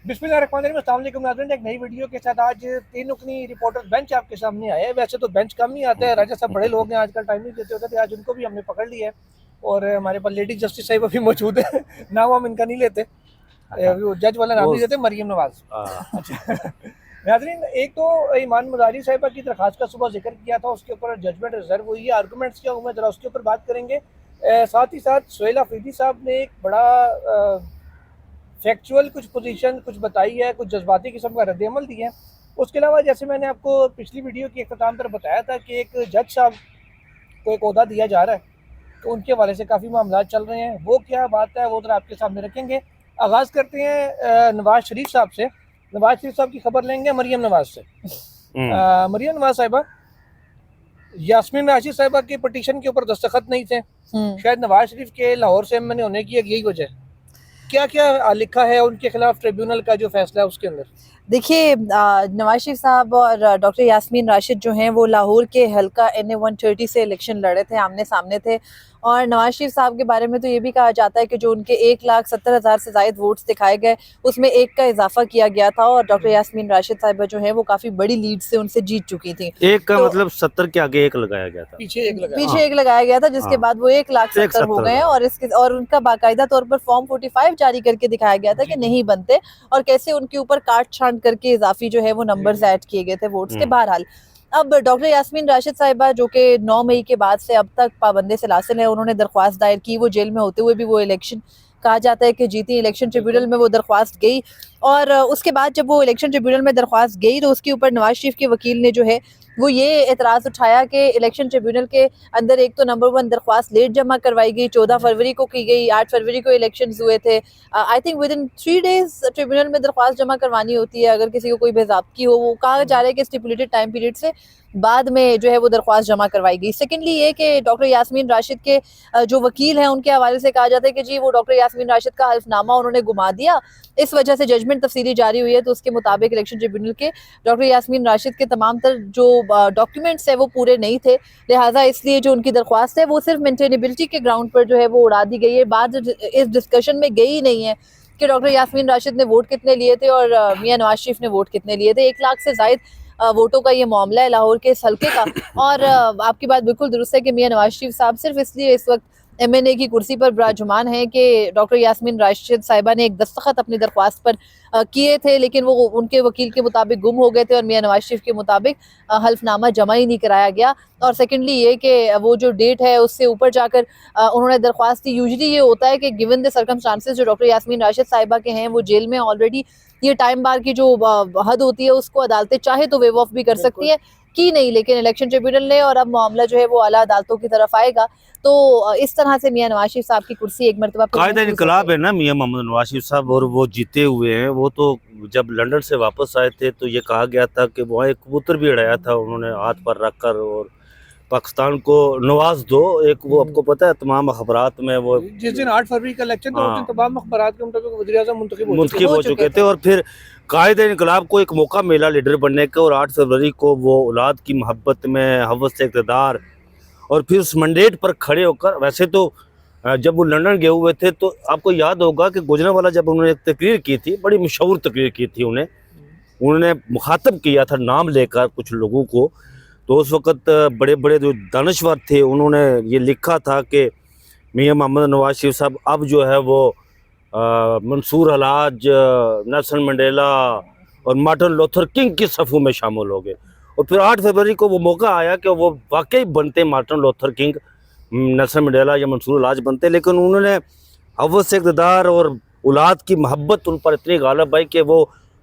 बिस्मिल्लाहिर्रहमानिर्रहीम, अस्सलाम वालेकुम नाज़रीन। एक नई वीडियो के साथ आज तीन रुकनी रिपोर्टर बेंच आपके सामने आए हैं। वैसे तो बेंच कम ही आता है, राजा साहब बड़े लोग हैं, आजकल टाइम नहीं देते होते थे, आज उनको भी हमने पकड़ लिया है। और हमारे पास लेडी जस्टिस साहिबा भी मौजूद है। नाम हम इनका नहीं लेते, वो जज वाला नाम नहीं देते, मरियम नवाज। अच्छा नाज़रीन, एक तो ईमान मज़ारी साहिबा की दरखास्त का सुबह जिक्र किया था, उसके ऊपर जजमेंट रिजर्व हुई है। आर्गूमेंट्स क्या हुए ज़रा उसके ऊपर बात करेंगे। साथ ही साथ सुहेल अफरीदी साहब ने एक बड़ा फैक्चुअल कुछ पोजीशन कुछ बताई है, कुछ जज्बाती किस्म का रद्दअमल दिया है। उसके अलावा जैसे मैंने आपको पिछली वीडियो की अख्ताम पर बताया था कि एक जज साहब को एक ओहदा दिया जा रहा है, तो उनके हवाले से काफ़ी मामला चल रहे हैं। वो क्या बात है वो ज़रा आपके सामने रखेंगे। आगाज़ करते हैं नवाज शरीफ साहब से। नवाज शरीफ साहब की खबर लेंगे मरियम नवाज से। मरियम नवाज साहिबा, यास्मीन राशिद साहिबा के पटिशन के ऊपर दस्तखत नहीं थे, शायद नवाज शरीफ के लाहौर से एमएनए होने की यही वजह है। क्या क्या लिखा है उनके खिलाफ ट्रिब्यूनल का जो फैसला है उसके अंदर? देखिए, नवाज शरीफ साहब और डॉक्टर यास्मीन राशिद जो हैं वो लाहौर के हल्का NA 130 से इलेक्शन लड़े थे, आमने सामने थे। और नवाज शरीफ साहब के बारे में तो ये भी कहा जाता है कि जो उनके 1,70,000 से ज़ायद वोट्स दिखाए गए उसमें एक का इजाफा किया गया था, और डॉक्टर यास्मीन राशिद साहिबा जो है वो काफ़ी बड़ी लीड से उनसे जीत चुकी थी। एक का तो मतलब 70 के आगे एक लगाया गया था, पीछे एक लगाया गया था, जिसके बाद वो 1,70,000 हो गए हैं। और उनका बाकायदा तौर पर फॉर्म 45 जारी करके दिखाया गया था कि नहीं बनते, और कैसे उनके ऊपर काट छांट करके इजाफी जो है वो नंबर्स ऐड किए गए थे वोट्स के। बहरहाल अब डॉक्टर यास्मीन राशिद साहिबा जो कि 9 मई के बाद से अब तक पाबंदी से लासिल है, उन्होंने दरख्वास्त दायर की। वो जेल में होते हुए भी वो इलेक्शन कहा जाता है कि जीती। इलेक्शन ट्रिब्यूनल में वो दरख्वास्त गई, और उसके बाद जब वो इलेक्शन ट्रिब्यूनल में दरख्वास्त गई तो उसके ऊपर नवाज शरीफ के वकील ने जो है वो ये एतराज़ उठाया कि इलेक्शन ट्रिब्यूनल के अंदर एक तो नंबर 1 दरख्वास्त लेट जमा करवाई गई, 14 फरवरी को की गई, 8 फरवरी को इलेक्शन हुए थे। I think with in 3 days tribunal में दरख्वास्त जमा करवानी होती है अगर किसी को कोई बेज़ाब्ती हो। वो कहा जा रहा है कि स्टिपुलेटेड टाइम पीरियड से बाद में जो है वो दरख्वास्त जमा करवाई गई। सेकेंडली ये कि डॉक्टर यास्मीन राशिद के जो वकील हैं उनके हवाले से कहा जाता है कि जी वो डॉक्टर यास्मीन राशिद का हल्फनामा उन्होंने घुमा दिया, इस वजह से जजमेंट तफसीली जारी हुई है। तो उसके मुताबिक इलेक्शन ट्रिब्यूनल के डॉक्टर यास्मीन राशिद के तमाम तर जो डॉक्यूमेंट्स है वो पूरे नहीं थे, लिहाजा इसलिए जो उनकी दरख्वास्त है वो सिर्फ मेंटेनेबिलिटी के ग्राउंड पर जो है वो उड़ा दी गई है। बात इस डिस्कशन में गई ही नहीं है कि डॉक्टर यास्मीन राशिद ने वोट कितने लिए थे और मियां नवाज शरीफ ने वोट कितने लिए थे। 1 लाख से जायद वोटों का ये मामला है लाहौर के इस हल्के का। और आपकी बात बिल्कुल दुरुस्त है कि मियां नवाज शरीफ साहब सिर्फ इसलिए इस वक्त MNA की कुर्सी पर बिराजमान है कि डॉक्टर यास्मीन राशिद साहिबा ने एक दस्तखत अपनी दरख्वास्त पर किए थे, लेकिन वो उनके वकील के मुताबिक गुम हो गए थे, और मियां नवाज शरीफ के मुताबिक हल्फनामा जमा ही नहीं कराया गया। और सेकेंडली ये कि वो जो डेट है उससे ऊपर जाकर उन्होंने दरख्वास्त दी। यूजुअली ये होता है कि गिवन द सर्कमस्टांसेस जो डॉक्टर यास्मीन राशिद साहिबा के हैं वो जेल में ऑलरेडी, ये टाइम बार की जो हद होती है उसको अदालतें चाहे तो वेव ऑफ भी कर सकती है, की नहीं, लेकिन इलेक्शन ट्रिब्यूनल ने, और अब मामला जो है वो आला अदालतों की तरफ आएगा। तो इस तरह से मियां नवाज शरीफ साहब की कुर्सी एक मरतबा कायदा इनकलाब है ना मियां मोहम्मद नवाज शरीफ साहब, और वो जीते हुए हैं। वो तो जब लंदन से वापस आए थे तो ये कहा गया था कि वहाँ एक कबूतर भी उड़ाया था उन्होंने हाथ पर रखकर, और पाकिस्तान को नवाज दो। एक वो आपको पता है तमाम अखबारात में वो जिस दिन 8 फरवरी का इलेक्शन था उस दिन तमाम अखबारात के मुताबिक वज़ीर-ए-आज़म मुंतखब हो चुके थे, और फिर कायदे इनकलाब को एक मौका मिला लीडर बनने का, और 8 फरवरी को वो औलाद की मोहब्बत में हवस से इक़्तिदार, और फिर उस मंडेट पर खड़े होकर, वैसे तो जब वो लंदन गए हुए थे तो आपको याद होगा कि गुजरांवाला जब उन्होंने एक तकरीर की थी, बड़ी मशहूर तकरीर की थी, उन्होंने मुखातब किया था नाम लेकर कुछ लोगों को। तो उस वक़्त बड़े बड़े जो दानश्वर थे उन्होंने ये लिखा था कि मियां मोहम्मद नवाज शरीफ साहब अब जो है वो मंसूर हलाज, नेल्सन मंडेला और मार्टिन लूथर किंग की सफ़ों में शामिल हो गए। और फिर 8 फरवरी को वो मौका आया कि वो वाकई बनते Martin Luther king, Nelson Mandela या मंसूर हलाज बनते, लेकिन उन्होंने हवस से इक़्तिदार और औलाद की मोहब्बत उन पर इतनी गालिब आई कि वो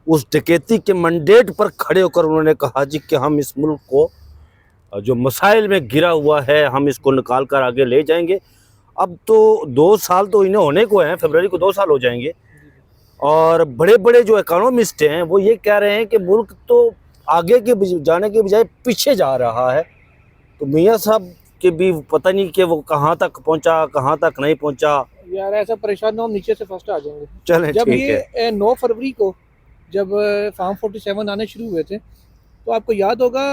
उस डकैती के मंडेट पर खड़े होकर उन्होंने कहा जी कि हम इस मुल्क को जो मसाइल में घिरा हुआ है हम इसको निकाल कर आगे ले जाएंगे। अब तो 2 साल तो इन्हें होने को हैं, फरवरी को 2 साल हो जाएंगे, और बड़े बड़े जो इकोनॉमिस्ट हैं वो ये कह रहे हैं कि मुल्क तो आगे के जाने के बजाय पीछे जा रहा है। तो मियां साहब के भी पता नहीं कि वो कहाँ तक पहुँचा, कहाँ तक नहीं पहुँचा। यार ऐसा परेशान हो, हम नीचे से फर्स्ट आ जाएंगे। चलें, जब ठीक ये है। 9 फरवरी को जब फॉर्म 47 आने शुरू हुए थे तो आपको याद होगा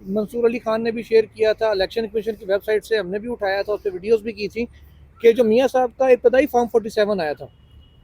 मंसूर अली खान ने भी शेयर किया था, इलेक्शन कमीशन की वेबसाइट से हमने भी उठाया था, उस पर वीडियोज़ भी की थी कि जो मियां साहब का इब्तदाई फॉर्म 47 आया था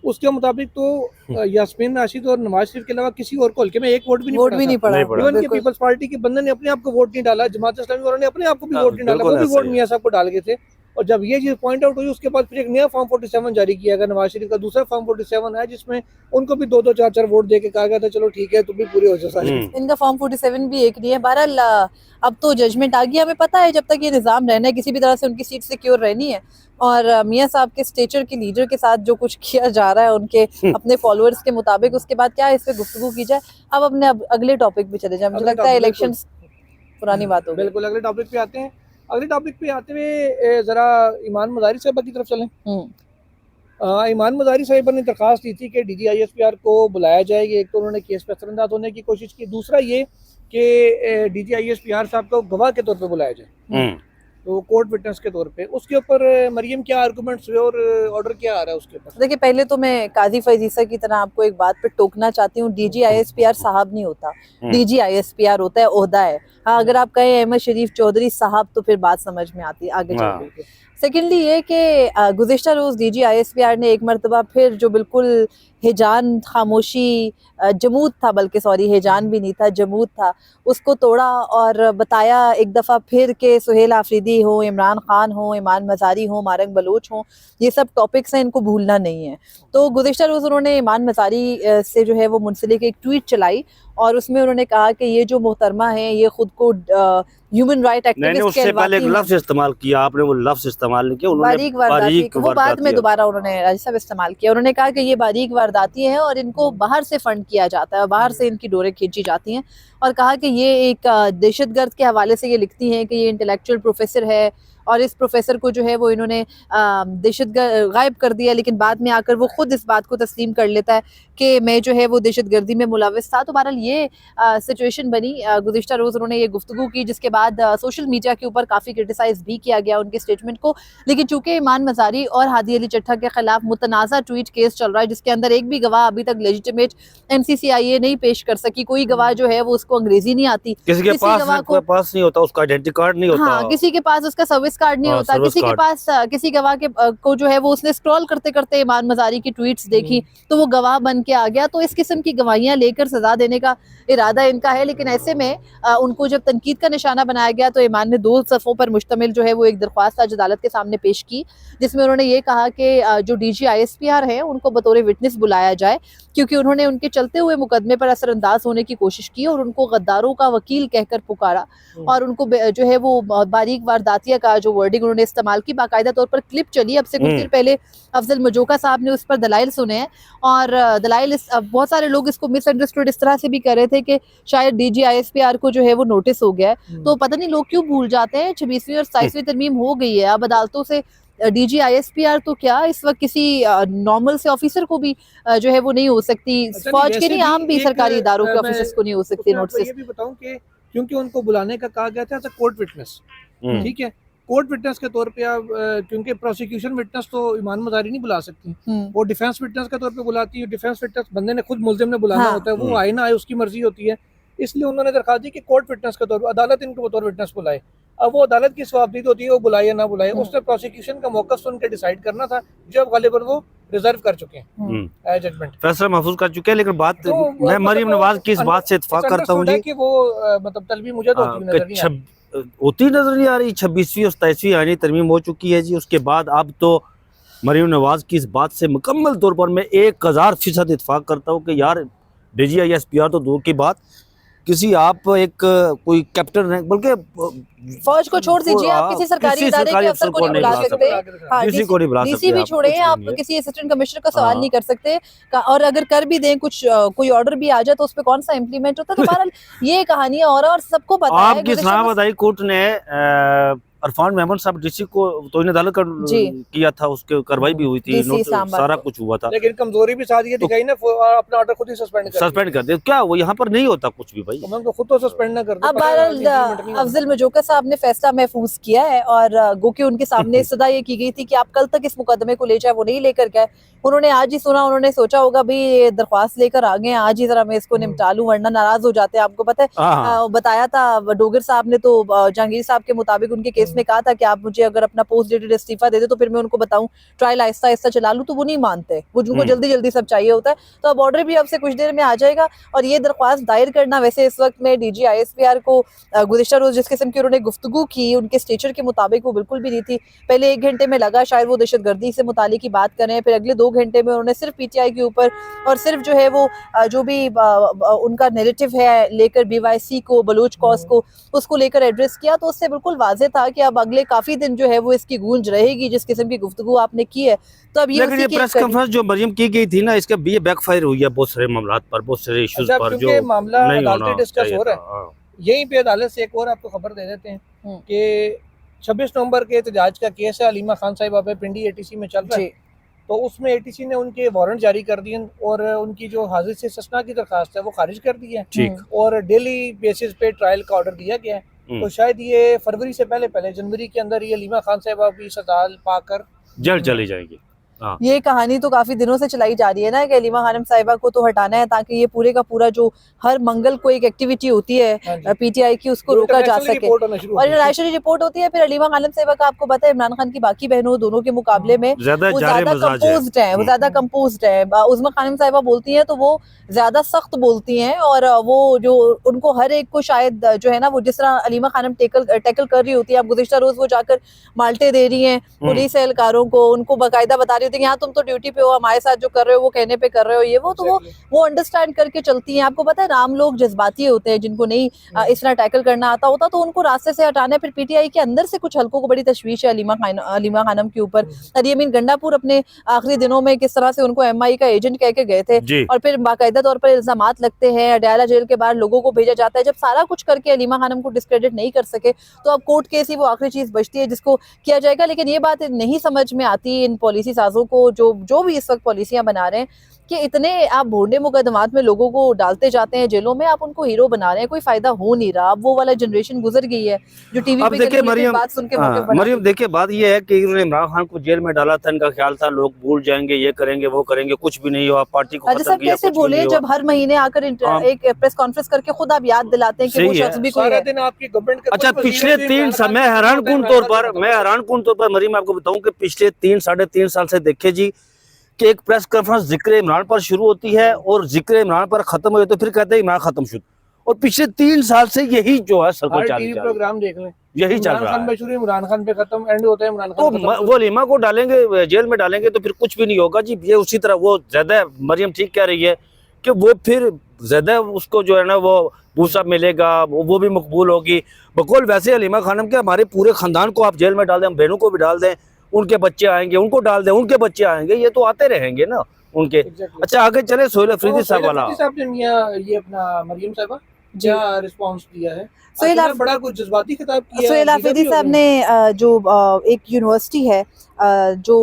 उसके मुताबिक तो यास्मीन राशिद और नवाज शरीफ के अलावा किसी और को हल्के में एक वोट भी नहीं पड़ा। इवन कि पीपल्स पार्टी के बंदे ने अपने आप को वोट नहीं डाला, जमात इस्लामी वालों ने अपने आप को भी वोट नहीं डाला, वो भी वोट मियां साहब को डाल गए थे। और जब ये चीज पॉइंट आउट हुई उसके बाद फिर एक नया फॉर्म 47 जारी किया गया, नवाज शरीफ का दूसरा फॉर्म 47 है जिसमें उनको भी 2-2 4-4 वोट दे के कहा गया था चलो ठीक है तुम भी पूरे हो जाओ सारे। इनका फॉर्म 47 भी एक नहीं है। बहरहाल अब तो जजमेंट आ गई, हमें पता है जब तक ये निज़ाम रहना है किसी भी तरह से उनकी सीट सिक्योर रहनी है। और मियां साहब के स्टेचर के लीडर के साथ जो कुछ किया जा रहा है उनके अपने फॉलोअर्स के मुताबिक, उसके बाद क्या इस पे गुफ्तगू की जाए। अब अपने अगले टॉपिक पे चले जाए, मुझे लगता है इलेक्शंस पुरानी बात हो गई। बिल्कुल अगले टॉपिक पे आते हैं। अगले टॉपिक पे आते हुए जरा ईमान मज़ारी साहिबा की तरफ चलें। ईमान मज़ारी साहिबा ने दरख्वास्त दी थी कि DGISPR को बुलाया जाएगा। एक तो उन्होंने केस पे असरअंदाज होने की कोशिश की, दूसरा ये कि DGISPR साहब को गवाह के तौर पे बुलाया जाए, तो कोर्ट विटनेस के तौर पे। उसके ऊपर मरियम क्या आर्गुमेंट्स हुए और ऑर्डर क्या आ रहा है उसके ऊपर? देखिए, पहले तो मैं काजी फैजीसा की तरह आपको एक बात पे टोकना चाहती हूँ, DGISPR साहब नहीं होता, DGISPR होता है, ओहदा है। हाँ, अगर आप कहें अहमद शरीफ चौधरी साहब तो फिर बात समझ में आती है आगे चल के। सेकेंडली ये कि गुज़िश्ता रोज़ DGISPR ने एक मरतबा फिर जो बिल्कुल हिजान खामोशी जमूद था, बल्कि सॉरी हिजान भी नहीं था, जमूद था, उसको तोड़ा और बताया एक दफ़ा फिर के सुहेल आफरीदी हो, इमरान खान हो, ईमान मज़ारी हो, मारंग बलोच हो, ये सब टॉपिक्स हैं, इनको भूलना नहीं है। तो गुज़िश्ता रोज़ उन्होंने ईमान मज़ारी से जो है वो मुंसलिक एक ट्वीट चलाई और उसमें उन्होंने कहा कि ये जो मोहतरमा है ये खुद को ह्यूमन राइट एक्टिविस्ट के उससे पहले एक लफ्ज इस्तेमाल किया आपने, वो लफ्ज इस्तेमाल नहीं किया उन्होंने, बारीक वो बाद में दोबारा उन्होंने राजी साहब इस्तेमाल किया। उन्होंने कहा कि ये बारीक वारदाती हैं और इनको बाहर से फंड किया जाता है, बाहर से इनकी डोरें खींची जाती हैं, और कहा कि ये एक दहशतगर्द के हवाले से ये लिखती हैं कि ये इंटेलेक्चुअल प्रोफेसर है और इस प्रोफेसर को जो है वो इन्होंने दहशतगर्द गायब कर दिया, लेकिन बाद में आकर वो खुद इस बात को तस्लीम कर लेता है कि मैं जो है वो दहशतगर्दी में मुलविस था। तो बहरहाल ये सिचुएशन बनी। गुज़िश्ता रोज़ उन्होंने ये गुफ्तगू की जिसके बाद सोशल मीडिया के ऊपर काफ़ी क्रिटिसाइज भी किया गया उनके स्टेटमेंट को, लेकिन चूंकि ईमान मज़ारी और हादी अली चट्टा के खिलाफ मुतनाज़ा ट्वीट केस चल रहा है जिसके अंदर एक भी गवाह अभी तक लेजिटिमेट MCCIA नहीं पेश कर सकी, कोई गवाह जो है वो उसको अंग्रेजी नहीं आती, किसी के पास नहीं होता, उसका आइडेंटिटी कार्ड नहीं होता, हाँ, किसी के पास उसका सर्विस कार्ड नहीं होता, किसी के पास किसी गवाह के को जो है वो उसने स्क्रॉल करते करते ईमान मज़ारी की ट्वीट्स देखी तो वो गवाह बन के आ गया। तो इस किस्म की गवाहियां लेकर सजा देने का इरादा इनका है, लेकिन ऐसे में उनको जब तनकीद का निशाना बनाया गया तो ईमान ने 2 सफ़ों पर मुश्तमिल जो है वो एक दरख्वास्त आज अदालत के सामने पेश की, जिसमें उन्होंने ये कहा कि जो DGISPR है उनको बतौर विटनेस बुलाया जाए क्योंकि उन्होंने उनके चलते हुए मुकदमे पर असरअंदाज होने की कोशिश की और उनको गद्दारों का वकील कहकर पुकारा और उनको जो है वो बारीक वारदातिया का जो वर्डिंग उन्होंने इस्तेमाल की। बाकायदा तौर पर क्लिप चली अब से कुछ देर पहले, अफजल मजोका साहब ने उस पर दलाइल सुने हैं और दलाइल बहुत सारे लोग इसको मिसअंडरस्टूड इस तरह से भी कर रहे थे कि शायद DGISPR को जो है वो नोटिस हो गया है। तो पता नहीं लोग क्यों भूल जाते हैं, 26वीं और 27वीं तरमीम हो गई है, अब अदालतों से DGISPR तो क्या इस वक्त किसी नॉर्मल से ऑफिसर को भी जो है वो नहीं हो सकती, फौज के नहीं आम भी सरकारी इदारों के ऑफिसर्स को नहीं हो सकती नोटिस। ये भी बताऊं कि क्योंकि उनको बुलाने का कहा गया था एज अ कोर्ट विटनेस, ठीक है, कोर्ट विटनेस के तौर पे आप क्योंकि प्रोसिक्यूशन विटनेस तो ईमान मज़ारी नहीं बुला सकती, वो डिफेंस विटनेस के तौर पे बुलाती है। डिफेंस विटनेस बंदे ने खुद मुल्जिम ने बुलाना होता है, वो आए ना आए उसकी मर्जी होती है, इसलिए उन्होंने दरख्वास्त दी कि कोर्ट विटनेस के तौर पर अदालत इनको बतौर विटनेस बुलाए। अब वो अदालत की सवाबदीद होती है वो बुलाए या ना बुलाए, उसने प्रोसिक्यूशन का मौक़िफ़ सुन के डिसाइड करना था, जब गालिबन वो रिजर्व कर चुके हैं जजमेंट, फैसला महफूज कर चुके हैं। लेकिन बात मैं मरीम नवाज की इस बात से इत्तेफाक करता हूं जी कि वो मतलब तलबी मुझे तो होती नजर नहीं आ रही। 26वीं और 27वीं आईनी तरमीम हो चुकी है जी, उसके बाद अब तो मरीम नवाज की इस बात से मुकम्मल तौर पर मैं 1000% इत्तेफाक करता हूँ कि यार DGISPR तो दूर की बात, किसी आप एक कोई कैप्टन है, बल्कि फौज को छोड़ दीजिए, आप किसी सरकारी इदारे के अफसर को नहीं बुला सकते, किसी को नहीं बुला सकते, डीसी भी छोड़े, आप किसी असिस्टेंट कमिश्नर का सवाल नहीं कर सकते, और अगर कर भी दें कुछ कोई ऑर्डर भी आ जाए तो उस पर कौन सा इम्प्लीमेंट होता है। तो बहरहाल ये कहानियां और सबको पता है। आपकी इस्लामाबाद हाई कोर्ट ने अरफान मेमन साहब DC को तौहीन अदालत किया था, उसके कार्रवाई भी हुई थी, सारा कुछ हुआ था, लेकिन कमजोरी भी साथ ये दिखाई ना, अपना ऑर्डर खुद ही सस्पेंड कर दिया। क्या वो यहाँ पर नहीं होता कुछ भी भाई, तो खुद तो सस्पेंड ना कर दे। अब अफजल मजोका साहब ने फैसला महफूज किया है और गो के उनके सामने सदा ये की गई थी कि आप कल तक इस मुकदमे को ले जाए, वो नहीं लेकर गए। उन्होंने आज ही सुना, उन्होंने सोचा होगा भी ये दरख्वास्त लेकर आ गए, आज ही जरा मैं इसको निपटा लूं वरना नाराज हो जाते हैं। आपको पता है बताया था डोगर साहब ने, तो जहांगीर साहब के मुताबिक उनके केस उसने कहा था कि आप मुझे अगर अपना पोस्ट डेटेड इस्तीफा दे दे तो फिर मैं उनको बताऊं ट्रायल आहिस्ता आहिस्ता चला लूं, तो वो नहीं मानते, वो उनको जल्दी जल्दी सब चाहिए होता है। तो अब ऑर्डर भी अब से कुछ देर में आ जाएगा और ये दरख्वास्त दायर करना, वैसे इस वक्त में DG ISPR को गुज़िश्ता रोज जिस किस्म की उन्होंने गुफ्तगू की उनके स्टेचर के मुताबिक वो बिल्कुल भी नहीं थी। पहले 1 घंटे में लगा शायद वो दहशतगर्दी से मुतालिक की बात करें, फिर अगले 2 घंटे में उन्होंने सिर्फ PTI के ऊपर और सिर्फ जो है वो जो भी उनका नैरेटिव है लेकर BYC को, बलूच कॉज को, उसको लेकर एड्रेस किया। तो उससे बिल्कुल वाज़ेह था कि अब अगले काफी दिन जो है वो इसकी गूंज रहेगी जिस किस्म की गुफ्तगू आपने की है। तो अब लेकिन ये प्रेस कॉन्फ्रेंस जो मरियम की गई थी ना, इसके ये बैकफायर हुई है बहुत सारे मामलात पर, बहुत सारे इश्यूज पर जो मामला नहीं अदालती होना डिस्कस चाहिए हो रहा था। है। यहीं पे अदालत से एक और आपको खबर दे देते हैं कि 26 नवंबर के एहतजाज का केस है हलीमा खान साहिबा पे, पिंडी ATC में चल रहा है। तो उसमें ATC ने उनके वारंट जारी कर दिए और उनकी जो हाजिर से इस्तिस्ना की दरखास्त है वो खारिज कर दी है। ठीक। और डेली बेसिस पे ट्रायल का ऑर्डर दिया गया है। तो शायद ये फरवरी से पहले जनवरी के अंदर ये हलीमा खान साहिबा भी सजा पाकर जल्द चली जाएगी। हाँ। ये कहानी तो काफी दिनों से चलाई जा रही है ना कि हलीमा खानम साहिबा को तो हटाना है ताकि ये पूरे का पूरा जो हर मंगल को एक एक्टिविटी होती है PTI की उसको रोका जा सके और इंटरनेशनल रिपोर्ट होती है। फिर हलीमा खानम साहिबा का आपको पता है इमरान खान की बाकी बहनों दोनों के मुकाबले में वो ज्यादा कंपोज्ड है, वो ज्यादा कंपोज्ड है। उज़्मा खानम साहिबा बोलती हैं तो वो ज्यादा सख्त बोलती हैं और वो जो उनको हर एक को शायद जो है ना वो जिस तरह हलीमा खानम टैकल कर रही होती है। अब गुज़िश्ता रोज वो जाकर माल्टे दे रही हैं पुलिस एहलकारों को, उनको बाकायदा बता रही होती है कि हाँ तुम तो ड्यूटी पे हो, हमारे साथ जो कर रहे हो वो कहने पे कर रहे हो ये वो, तो वो अंडरस्टैंड करके चलती हैं। आपको पता है राम लोग जज्बाती होते हैं, जिनको नहीं इस तरह टैकल करना आता होता तो उनको रास्ते से हटाना है। फिर PTI के अंदर से कुछ हल्कों को बड़ी तशवीश है हलीमा खानम के ऊपर। अमीन गंडापुर अपने आखिरी दिनों में किस तरह से उनको MI का एजेंट कह के गए थे और फिर बाकायदा तौर पर इल्जामात लगते हैं, अडयाला जेल के बाहर लोगों को भेजा जाता है। जब सारा कुछ करके हलीमा खानम को डिस्क्रेडिट नहीं कर सके तो अब कोर्ट केस ही वो आखिरी चीज बचती है जिसको किया जाएगा। लेकिन ये बात नहीं समझ में आती इन पॉलिसी साजों को जो भी इस वक्त पॉलिसियां बना रहे हैं कि इतने आप भोंडे मुकदमात में लोगों को डालते जाते हैं जेलों में, आप उनको हीरो बना रहे हैं, कोई फायदा हो नहीं रहा। अब वो वाला जनरेशन गुजर गई है जो टीवी पे देखिए बात सुन के मरियम देखिए बात ये है कि इमरान खान को जेल में डाला था, इनका ख्याल था लोग भूल जाएंगे, ये करेंगे वो करेंगे, कुछ भी नहीं हुआ। पार्टी को खत्म किया, कैसे बोले जब हर महीने आकर एक प्रेस कॉन्फ्रेंस करके खुद आप याद दिलाते हैं कि वो शख्स भी कोई है। अच्छा पिछले 3 साल मैं हैरानकुन तौर पर मरियम आपको बताऊं कि पिछले 3-3.5 साल से देखे जी कि एक प्रेस कॉन्फ्रेंस जिक्र इमरान पर शुरू होती है और जिक्र इमरान पर खत्म हो तो फिर कहते हैं इमरान खत्म शुरू, और पिछले 3 साल से यही जो है सर्कल चालू है। प्रोग्राम देख लें यही चल रहा है, इमरान खान पे खत्म, एंड होता है इमरान खान तो वो हलीमा को डालेंगे जेल में डालेंगे तो फिर कुछ भी नहीं होगा जी। ये उसी तरह वो ज्यादा मरियम ठीक कह रही है कि वो फिर ज्यादा उसको जो है ना वो भूसा मिलेगा, वो भी मकबूल होगी। बकौल वैसे हलीमा खानम के हमारे पूरे खानदान को आप जेल में डाल दें, हम बहनों को भी डाल दें, उनके बच्चे आएंगे, उनको डाल दें, उनके बच्चे आएंगे, ये तो आते रहेंगे ना उनके। अच्छा आगे चले सोहेल अफरीदी साहब वाला, ये अपना मरियम साहबा क्या रिस्पांस दिया है? बड़ा कुछ जज्बाती खिताब किया। सोहेल अफरीदी साहब ने जो एक यूनिवर्सिटी है जो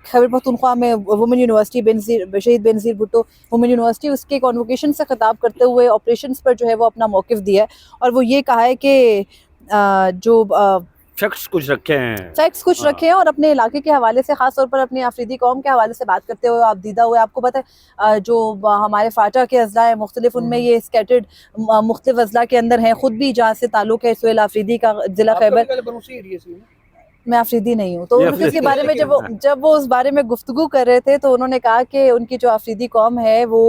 खैबर पख्तूनख्वा में वुमेन यूनिवर्सिटी शहीद बेनज़ीर भुट्टो वुमेन यूनिवर्सिटी, उसके कॉन्वोकेशन से खिताब करते हुए ऑपरेशंस पर जो है वो अपना मौक़िफ़ दिया है और वो ये कहा है कि जो फैक्ट्स कुछ रखे हैं और अपने इलाके के हवाले से ख़ास तौर पर अपनी अफरीदी कौम के हवाले से बात करते हुए आप दीदा हुए। आपको पता है जो हमारे फाटा के अज़ला है मुख्तलिफ, उनमें ये स्कैटर्ड मुख्तलिफ अज़ला के अंदर हैं, ख़ुद भी जहाँ से ताल्लुक़ है सोहेल अफरीदी का ज़िला खैबर। मैं अफरीदी नहीं हूँ, तो उसके बारे में जब वो उस बारे में गुफ्तगू कर रहे थे तो उन्होंने कहा कि उनकी जो अफरीदी कौम है वो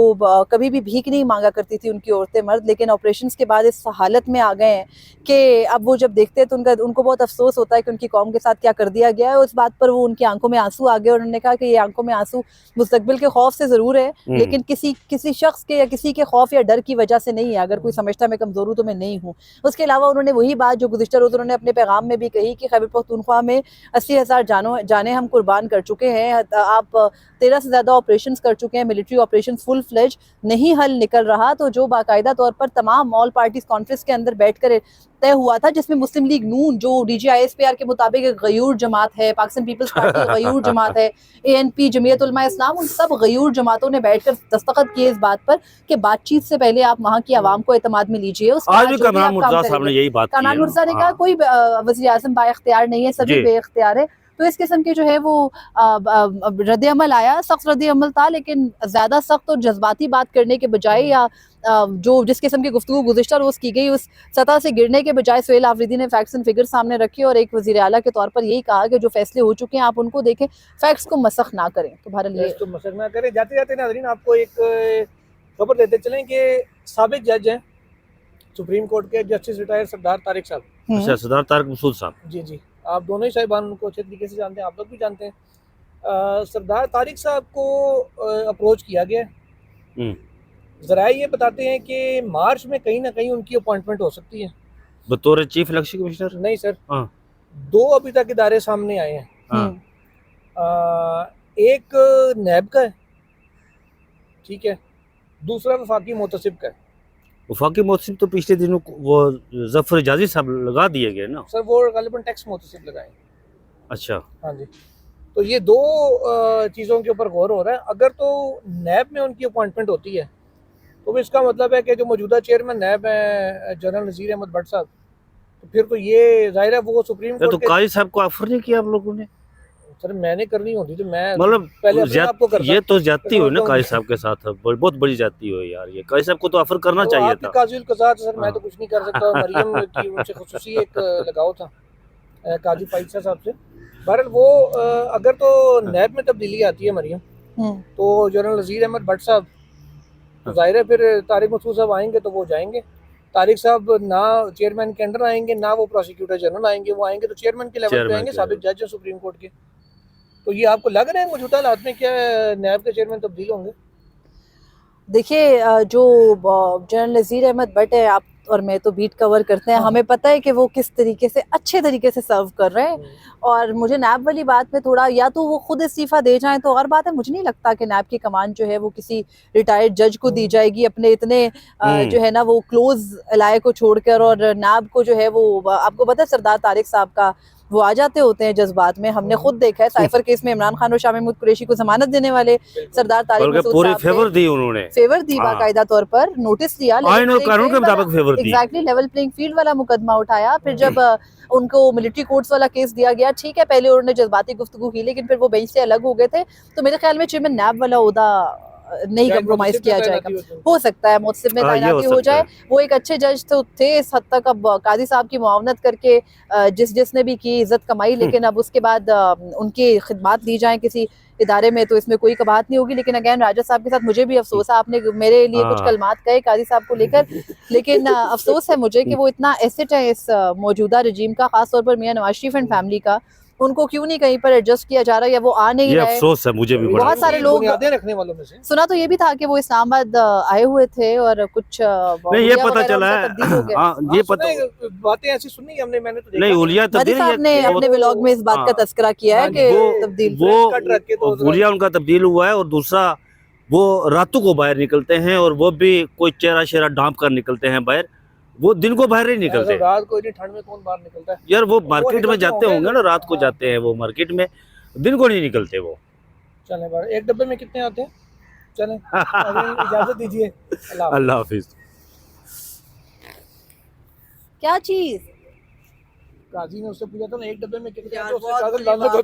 कभी भी भीख नहीं मांगा करती थी उनकी औरतें मर्द, लेकिन ऑपरेशंस के बाद इस हालत में आ गए हैं कि अब वो जब देखते हैं तो उनको बहुत अफसोस होता है कि उनकी कौम के साथ क्या कर दिया गया है। उस बात पर वो उनकी आंखों में आंसू आ गए और उन्होंने कहा कि ये आंखों में आंसू मुस्तकबिल के खौफ से ज़रूर है, लेकिन किसी शख्स के या किसी के खौफ या डर की वजह से नहीं है। अगर कोई समझता मैं कमज़ोर हूँ तो मैं नहीं हूँ। उसके अलावा उन्होंने वही बात जो गुज़िश्ता रोज़ उन्होंने अपने पैगाम में भी कही कि खैबर पख्तूनख्वा में 80,000 जाने हम कुर्बान कर चुके हैं, आप 13 से ज़्यादा ऑपरेशंस कर चुके हैं, मिलिट्री ऑपरेशंस फुल फ्लेज, नहीं हल निकल रहा। तो जो बाकायदा तौर पर तमाम ऑल पार्टीज कॉन्फ्रेंस के अंदर बैठकर तय हुआ था जिसमें मुस्लिम लीग नून जो DG ISPR के मुताबिक एक गयूर जमात है, पाकिस्तान पीपल्स पार्टी गयूर जमात है, ANP जमीयत उलमा इस्लाम, उन सब गयूर जमातों ने बैठकर दस्तखत किए इस बात पर कि बातचीत से पहले आप वहाँ की आवाम को एतमाद में लीजिए। कमरान मुर्जा साहब ने यही बात की। कमरान मुर्जा ने कहा कोई वज़ीर आज़म बाइख्तियार नहीं है, सभी बेइख्तियार है। तो इस किस्म के जो है वो रद्द अमल आया, सख्त रद्द अमल था, लेकिन ज़्यादा सख्त और जज्बाती बात करने के बजाय या जो जिस किस्म की गुफ्तगू गुज़िश्ता रोज़ की गई उस सतह से गिरने के बजाय सुहेल आफरीदी ने फैक्ट्स एंड फिगर सामने रखे और एक वज़ीर आला के तौर पर यही कहा कि जो फैसले हो चुके हैं आप उनको देखें, फैक्ट्स को मसख ना करें। तो बहरहाल ये तो मसक ना करें। जाते जाते नाज़रीन आपको एक खबर देते चलें कि साबिक जज हैं सुप्रीम कोर्ट के जस्टिस रिटायर्ड सरदार तारिक साहब। अच्छा, सरदार तारिक मसूद साहब। जी जी, आप दोनों ही साहिबान उनको अच्छे तरीके से जानते हैं, आप लोग भी जानते हैं। सरदार तारिक साहब को अप्रोच किया गया। ज़रा ये बताते हैं कि मार्च में कहीं ना कहीं उनकी अपॉइंटमेंट हो सकती है बतौर चीफ इलेक्शन कमिश्नर। नहीं सर, हाँ। 2 अभी तक इदारे सामने आए हैं। हाँ। एक नैब का है, ठीक है, दूसरा वफाकी मोतसिब का है। वफाकी मोहसिन तो पिछले दिनों वो जफर जाजी साहब लगा दिए गए ना। सर वो गालिबन टैक्स मोतसिब लगाए। अच्छा। हाँ जी, तो ये 2 चीज़ों के ऊपर गौर हो रहा है। अगर तो नैब में उनकी अपॉइंटमेंट होती है तो भी इसका मतलब है कि जो मौजूदा चेयरमैन नैब है जनरल नज़ीर अहमद भट्ट साहब, तो फिर तो ये जाहिर है वो सुप्रीम तो कोर्ट के। काजी साहब को ऑफर नहीं किया आप लोगों ने? सर मैंने करनी होती तो मैं मतलब पहले अपने आप को करता। ये तो जाती हो ना समझता काजी हूँ। साहब के साथ, बहुत बड़ी जाती हो यार। ये काजी साहब को तो ऑफर करना तो चाहिए आपकी था। काजी उल कज़ात सर मैं तो हाँ। कुछ नहीं कर सकता। मरियम की उनसे खुसूसी एक लगाव था काजी फाइसा साहब से। बहरहाल वो अगर तो नैब में तब्दीली आती है मरियम, तो जनरल नज़ीर अहमद भट्ट साहब, तो जाहिर है फिर तारिक मसूद साहब आएंगे तो वो जाएंगे। तारिक साहब ना चेयरमैन के अंडर आएंगे ना वो प्रोसिक्यूटर जनरल आएंगे, वो आएंगे तो चेयरमैन के लेवल पे आएंगे, साबिक जज है सुप्रीम कोर्ट के। तो ये आपको लग रहा है मौजूदा हालात में क्या नैब के चेयरमैन तब्दील होंगे? देखिए जो जनरल नज़ीर अहमद भट्ट है, आप और मैं तो बीट कवर करते हैं, हमें पता है कि वो किस तरीके से अच्छे तरीके से सर्व कर रहे हैं। और मुझे नैब वाली बात में थोड़ा, या तो वो खुद इस्तीफा दे जाएं तो और बात है, मुझे नहीं लगता कि नैब की कमान जो है वो किसी रिटायर्ड जज को दी जाएगी अपने इतने जो है ना वो क्लोज इलाके को छोड़कर। और नैब को जो है वो आपको पता है सरदार तारिक साहब का वो आ जाते होते हैं जज्बात में। हमने खुद देखा है साइफर केस में इमरान खान और शाह महमूद कुरैशी को जमानत देने वाले सरदार तारिक मसूद पूरी साहब फेवर दी उन्होंने, फेवर दी, बाकायदा तौर पर नोटिस दिया, आईन और कानून के मुताबिक फेवर दी। एग्जैक्टली लेवल प्लेइंग फील्ड वाला मुकदमा उठाया। फिर जब उनको मिलिट्री कोर्ट्स वाला केस दिया गया, ठीक है पहले उन्होंने जज्बाती गुफ्तगू की लेकिन फिर वो बेंच से अलग हो गए थे। तो मेरे ख्याल में चेयरमैन नैब वाला ओहदा नहीं कंप्रोमाइज किया जाएगा। हो सकता है मुतसिब में तैनाती हो जाए। वो एक अच्छे जज तो थे इस हद तक, अब काजी साहब की मुआवनत करके जिसने भी की इज्जत कमाई, लेकिन अब उसके बाद उनकी खिदमात दी जाए किसी इदारे में तो इसमें कोई कबात नहीं होगी। लेकिन अगैन राजा साहब के साथ मुझे भी अफसोस है, आपने मेरे लिए कुछ कलमात कहे काजी साहब को लेकर, लेकिन अफसोस है मुझे कि वो इतना एसेट है इस मौजूदा रजीम का, खासतौर पर मियां नवाज शरीफ एंड फैमिली का, उनको क्यों नहीं कहीं पर एडजस्ट किया जा रहा है या वो आ नहीं रहे। अफसोस है मुझे भी। बहुत सारे लोग रखने वालों में से सुना तो ये भी था कि वो इस्लामाबाद आए हुए थे और कुछ नहीं ये पता चला है। ये पता बातें ऐसी सुनी हमने, मैंने तो नहीं हुलिया तब्दील ने अपने व्लॉग में इस बात का तस्करा किया है कि तब्दील वो हुलिया उनका तब्दील हुआ है। और दूसरा वो रातों को बाहर निकलते हैं और वो भी कोई चेहरा शेरा ढांप कर निकलते हैं बाहर, वो दिन को बाहर नहीं निकलते। रात को इतनी ठंड में कौन बाहर निकलता है यार? वो मार्केट में जाते होंगे ना, रात को जाते हैं वो मार्केट में, दिन को नहीं निकलते वो। चलें बार एक डब्बे में कितने आते हैं? चलें इजाजत दीजिए, अल्लाह हाफिज। क्या चीज काजी ने उससे पूछा था ना एक डब्बे में कितने आते हैं, उसने कहा